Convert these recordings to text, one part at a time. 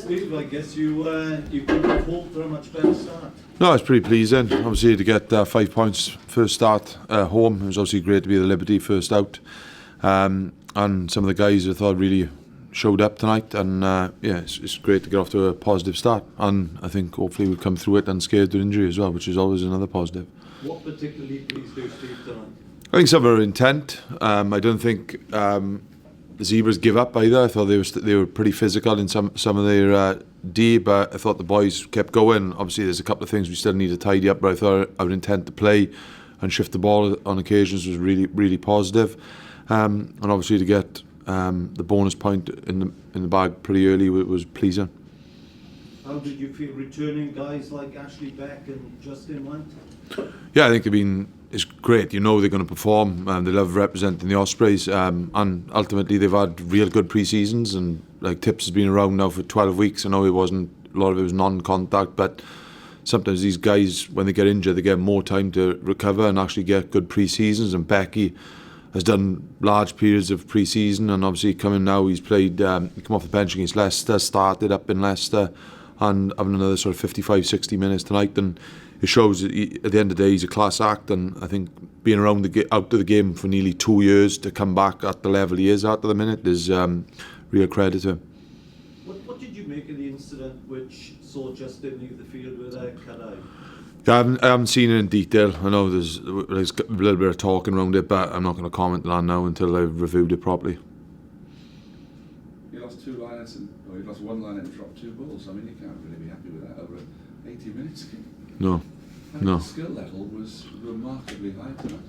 Steve, I guess you couldn't have hoped for a much better start. No, it's pretty pleasing. Obviously, to get 5 points first start home, it was obviously great to be the Liberty first out. And some of the guys I thought really showed up tonight, and it's great to get off to a positive start. And I think hopefully we'll come through it unscathed with injury as well, which is always another positive. What particularly pleased you, Steve, tonight? I think some of our intent. I don't think the Zebras give up either. I thought they were pretty physical in some of their D, but I thought the boys kept going. Obviously, there's a couple of things we still need to tidy up, but I thought our intent to play and shift the ball on occasions was really, really positive. And obviously, to get the bonus point in the bag pretty early was pleasing. How did you feel returning guys like Ashley Beck and Justin Went? Yeah, I think it's great. You know they're going to perform. They love representing the Ospreys, and ultimately they've had real good pre-seasons. And like Tips has been around now for 12 weeks. I know a lot of it was non-contact, but sometimes these guys, when they get injured, they get more time to recover and actually get good pre-seasons. And Becky has done large periods of pre-season, and obviously coming now, he's played. He come off the bench against Leicester, started up in Leicester, and having another sort of 55-60 minutes tonight. And it shows that at the end of the day he's a class act, and I think being out of the game for nearly 2 years to come back at the level he is at the minute is real credit to him. What did you make of the incident which saw Justin leave the field with a cut eye? Yeah, I haven't seen it in detail. I know there's a little bit of talking around it, but I'm not going to comment on now until I've reviewed it properly. You lost 2 liners you lost 1 liner and dropped 2 balls. I mean, you can't really be happy with that over an 80 minutes game. No. The skill level was remarkably high tonight.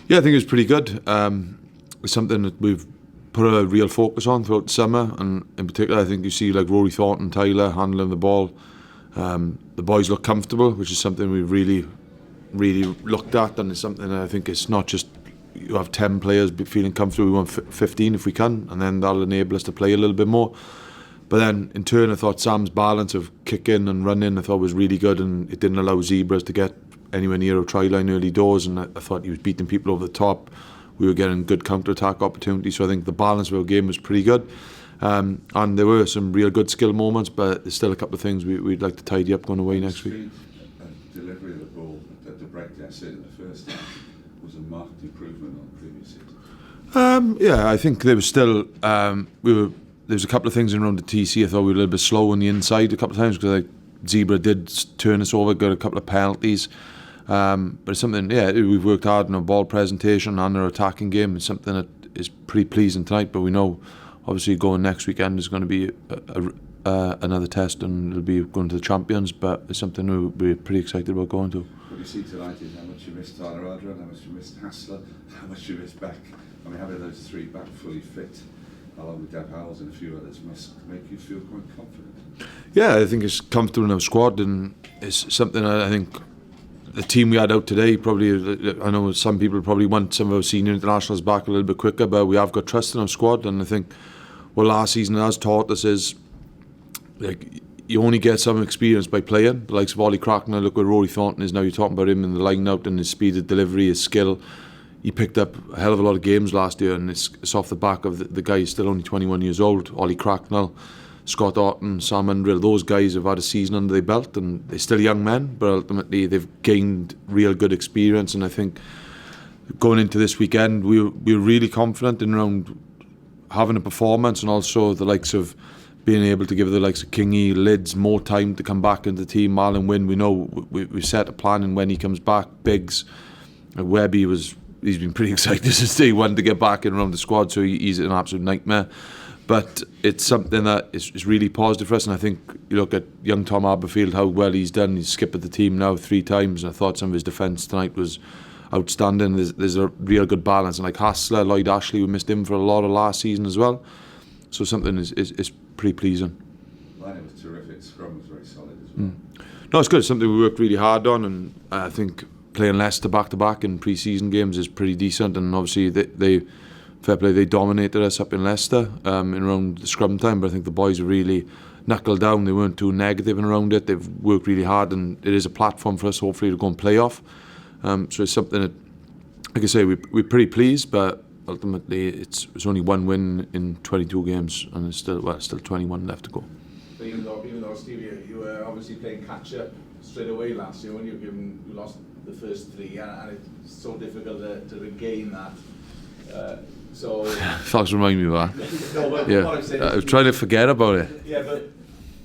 Yeah, I think it was pretty good. It's something that we've put a real focus on throughout the summer, and in particular I think you see like Rory Thornton, Tyler handling the ball. The boys look comfortable, which is something we've really looked at, and it's something that I think it's not just you have 10 players feeling comfortable, we want 15 if we can, and then that'll enable us to play a little bit more. But then in turn I thought Sam's balance of kicking and running I thought was really good, and it didn't allow Zebras to get anywhere near a try line early doors, and I thought he was beating people over the top. We were getting good counter-attack opportunities, so I think the balance of our game was pretty good. And there were some real good skill moments, but there's still a couple of things we'd like to tidy up going away next week. Delivery of the ball at the breakdown in the first half was a marked improvement on previous seasons. Yeah, I think there was still there's a couple of things in around the TC. I thought we were a little bit slow on the inside a couple of times because Zebra did turn us over, got a couple of penalties. But it's something, we've worked hard on our ball presentation and our attacking game. It's something that is pretty pleasing tonight, but we know obviously going next weekend is going to be another test, and it'll be going to the champions, but it's something we're pretty excited about going to. What you see tonight is how much you missed Tyler Adran, how much you missed Hassler, how much you missed Beck. I mean, having those 3 back fully fit, along with Deb Howells and a few others, must make you feel quite confident. Yeah, I think it's comfortable in our squad, and it's something I think the team we had out today probably, I know some people probably want some of our senior internationals back a little bit quicker, but we have got trust in our squad, and I think what last season has taught us is like you only get some experience by playing. The likes of Ollie Cracknell, look where Rory Thornton is now, you're talking about him in the line out and his speed of delivery, his skill. He picked up a hell of a lot of games last year, and it's off the back of the guy who's still only 21 years old, Ollie Cracknell, Scott Orton, Sam Undrill. Those guys have had a season under their belt, and they're still young men, but ultimately they've gained real good experience. And I think going into this weekend, we're really confident in around having a performance, and also the likes of being able to give the likes of Kingy, Lids more time to come back into the team. Marlon Wynn, we know we set a plan, and when he comes back, Biggs, Webby he's been pretty excited since day one to get back in around the squad, so he's an absolute nightmare. But it's something that is really positive for us, and I think you look at young Tom Aberfield, how well he's done. He's skipped the team now 3 times, and I thought some of his defence tonight was outstanding. There's a real good balance, and like Hassler, Lloyd Ashley, we missed him for a lot of last season as well, so something is pretty pleasing. Line was terrific, scrum was very solid as well. No, it's good. It's something we worked really hard on, and I think playing Leicester back-to-back in pre-season games is pretty decent, and obviously they fair play, they dominated us up in Leicester in around the scrum time, but I think the boys were really knuckled down. They weren't too negative in around it. They've worked really hard, and it is a platform for us hopefully to go and play off. So it's something that, like I say, we're pretty pleased, but ultimately it's only 1 win in 22 games, and it's still 21 left to go. But even though Steve, you were obviously playing catch up straight away last year when you lost the first three, and it's so difficult to regain that. Thanks for reminding me of that. No, but Yeah, what I'm saying I is was trying to forget about it. Yeah, but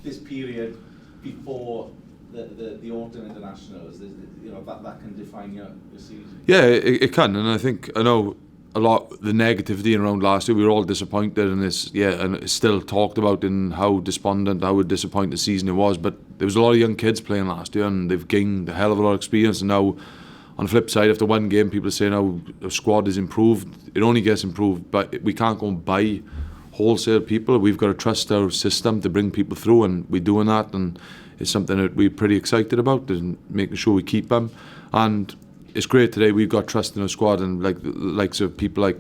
this period before the autumn internationals, that can define your season. Yeah, it can, and I know a lot the negativity around last year. We were all disappointed, and it's still talked about in how despondent, how disappointing season it was. But there was a lot of young kids playing last year, and they've gained a hell of a lot of experience. And now, on the flip side, after one game, people are saying how the squad is improved. It only gets improved, but we can't go and buy wholesale people. We've got to trust our system to bring people through, and we're doing that. And it's something that we're pretty excited about, and making sure we keep them. And it's great today. We've got trust in our squad, and like the likes of people like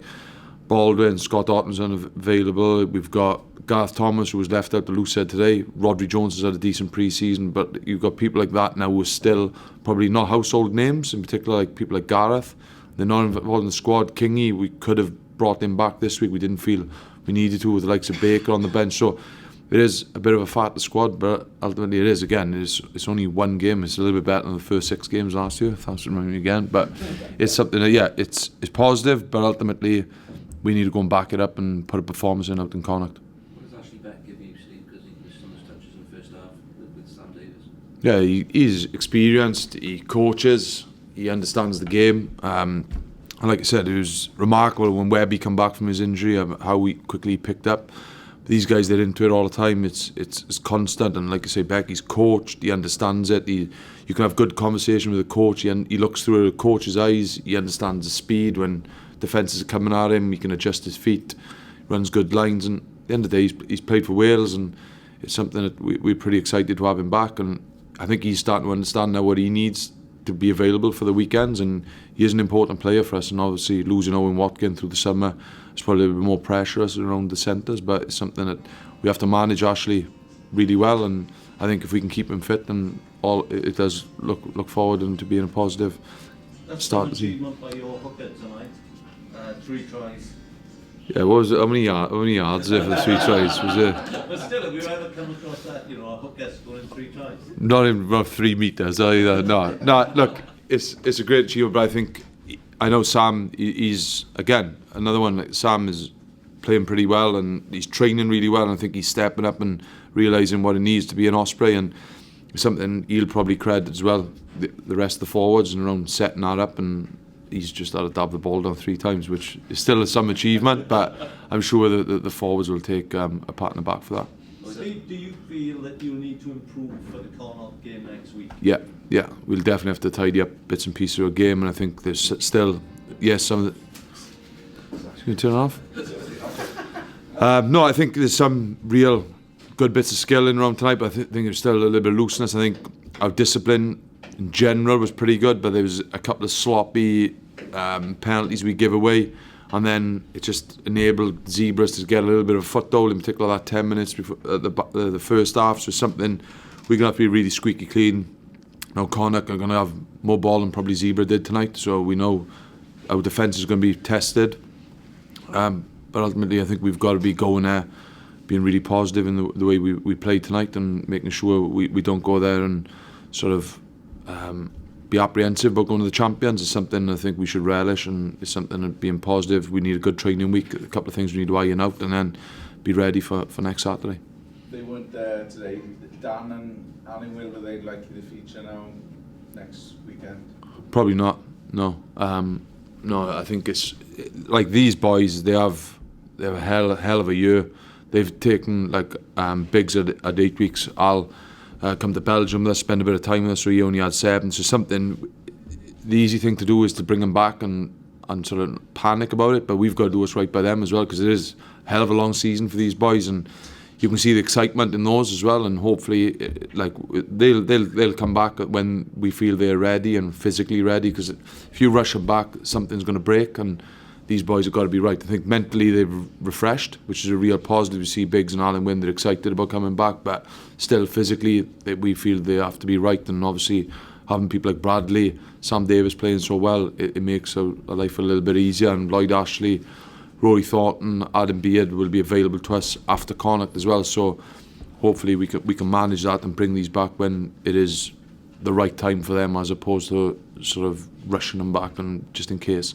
Baldwin, Scott Otton's unavailable. We've got Gareth Thomas, who was left out, the loose said today. Rodri Jones has had a decent pre-season, but you've got people like that now who are still probably not household names, in particular like people like Gareth. They're not involved in the squad. Kingy, we could have brought him back this week. We didn't feel we needed to, with the likes of Baker on the bench. So it is a bit of a fat squad, but ultimately it is. Again, it's only one game. It's a little bit better than the first 6 games last year. Thanks for reminding me again. But it's something that, it's positive, but ultimately we need to go and back it up and put a performance in out in Connacht. What does Ashley Beck give you, Steve? Because he missed so much touches in the first half with Sam Davis. Yeah, he's experienced. He coaches. He understands the game. And like I said, it was remarkable when Webby come back from his injury, how quickly he picked up. These guys, they're into it all the time. It's constant, and like I say, Becky's coached. He understands it. You can have good conversation with the coach. He looks through the coach's eyes. He understands the speed when defences are coming at him. He can adjust his feet. Runs good lines, and at the end of the day, he's played for Wales, and it's something that we're pretty excited to have him back. And I think he's starting to understand now what he needs to be available for the weekends, and he is an important player for us. And obviously losing Owen Watkin through the summer, it's probably a bit more pressure us around the centres, but it's something that we have to manage Ashley really well. And I think if we can keep him fit, then it does look forward and to being a positive start. That's an achievement by your hooker tonight. 3 tries. Yeah, what was it? How many yards there for the 3 tries? Was it? But still, have you ever come across that? A hooker scoring 3 tries? Not even about 3 metres either. No. Look, it's a great achievement, but I know Sam. He's again another one. Like Sam is playing pretty well, and he's training really well. And I think he's stepping up and realising what it needs to be an Osprey, and something he'll probably credit as well. The rest of the forwards and around setting that up, and he's just had to dab the ball down 3 times, which is still some achievement. But I'm sure that the forwards will take a pat on the back for that. Steve, do you feel that you need to improve for the Connacht game next week? Yeah, we'll definitely have to tidy up bits and pieces of a game, and I think there's still, some of the... Can you turn it off? No, I think there's some real good bits of skill in around tonight, but I think there's still a little bit of looseness. I think our discipline in general was pretty good, but there was a couple of sloppy penalties we give away, and then it just enabled Zebras to get a little bit of a foothold, in particular that 10 minutes before the first half. So something we're going to have to be really squeaky clean. Now Connacht are going to have more ball than probably Zebra did tonight, so we know our defence is going to be tested. But ultimately I think we've got to be going there, being really positive in the way we play tonight, and making sure we don't go there and sort of be apprehensive about going to the champions. Is something I think we should relish, and it's something that being positive. We need a good training week, a couple of things we need to iron out, and then be ready for next Saturday. They weren't there today. Dan and Alan Will, were they likely to feature now next weekend? Probably not. No. No, I think it's like these boys. They have a hell of a year. They've taken Biggs at 8 weeks. I'll come to Belgium. Let's spend a bit of time with us. So he only had 7. So something. The easy thing to do is to bring them back and sort of panic about it. But we've got to do what's right by them as well, because it is a hell of a long season for these boys, and you can see the excitement in those as well. And hopefully, they'll come back when we feel they're ready and physically ready. Because if you rush them back, something's going to break, and these boys have got to be right. I think mentally they've refreshed, which is a real positive. You see Biggs and Alan Wynn, they're excited about coming back, but still physically we feel they have to be right. And obviously having people like Bradley, Sam Davis playing so well, it makes our life a little bit easier. And Lloyd Ashley, Rory Thornton, Adam Beard will be available to us after Connacht as well. So hopefully we can manage that and bring these back when it is the right time for them, as opposed to sort of rushing them back and just in case.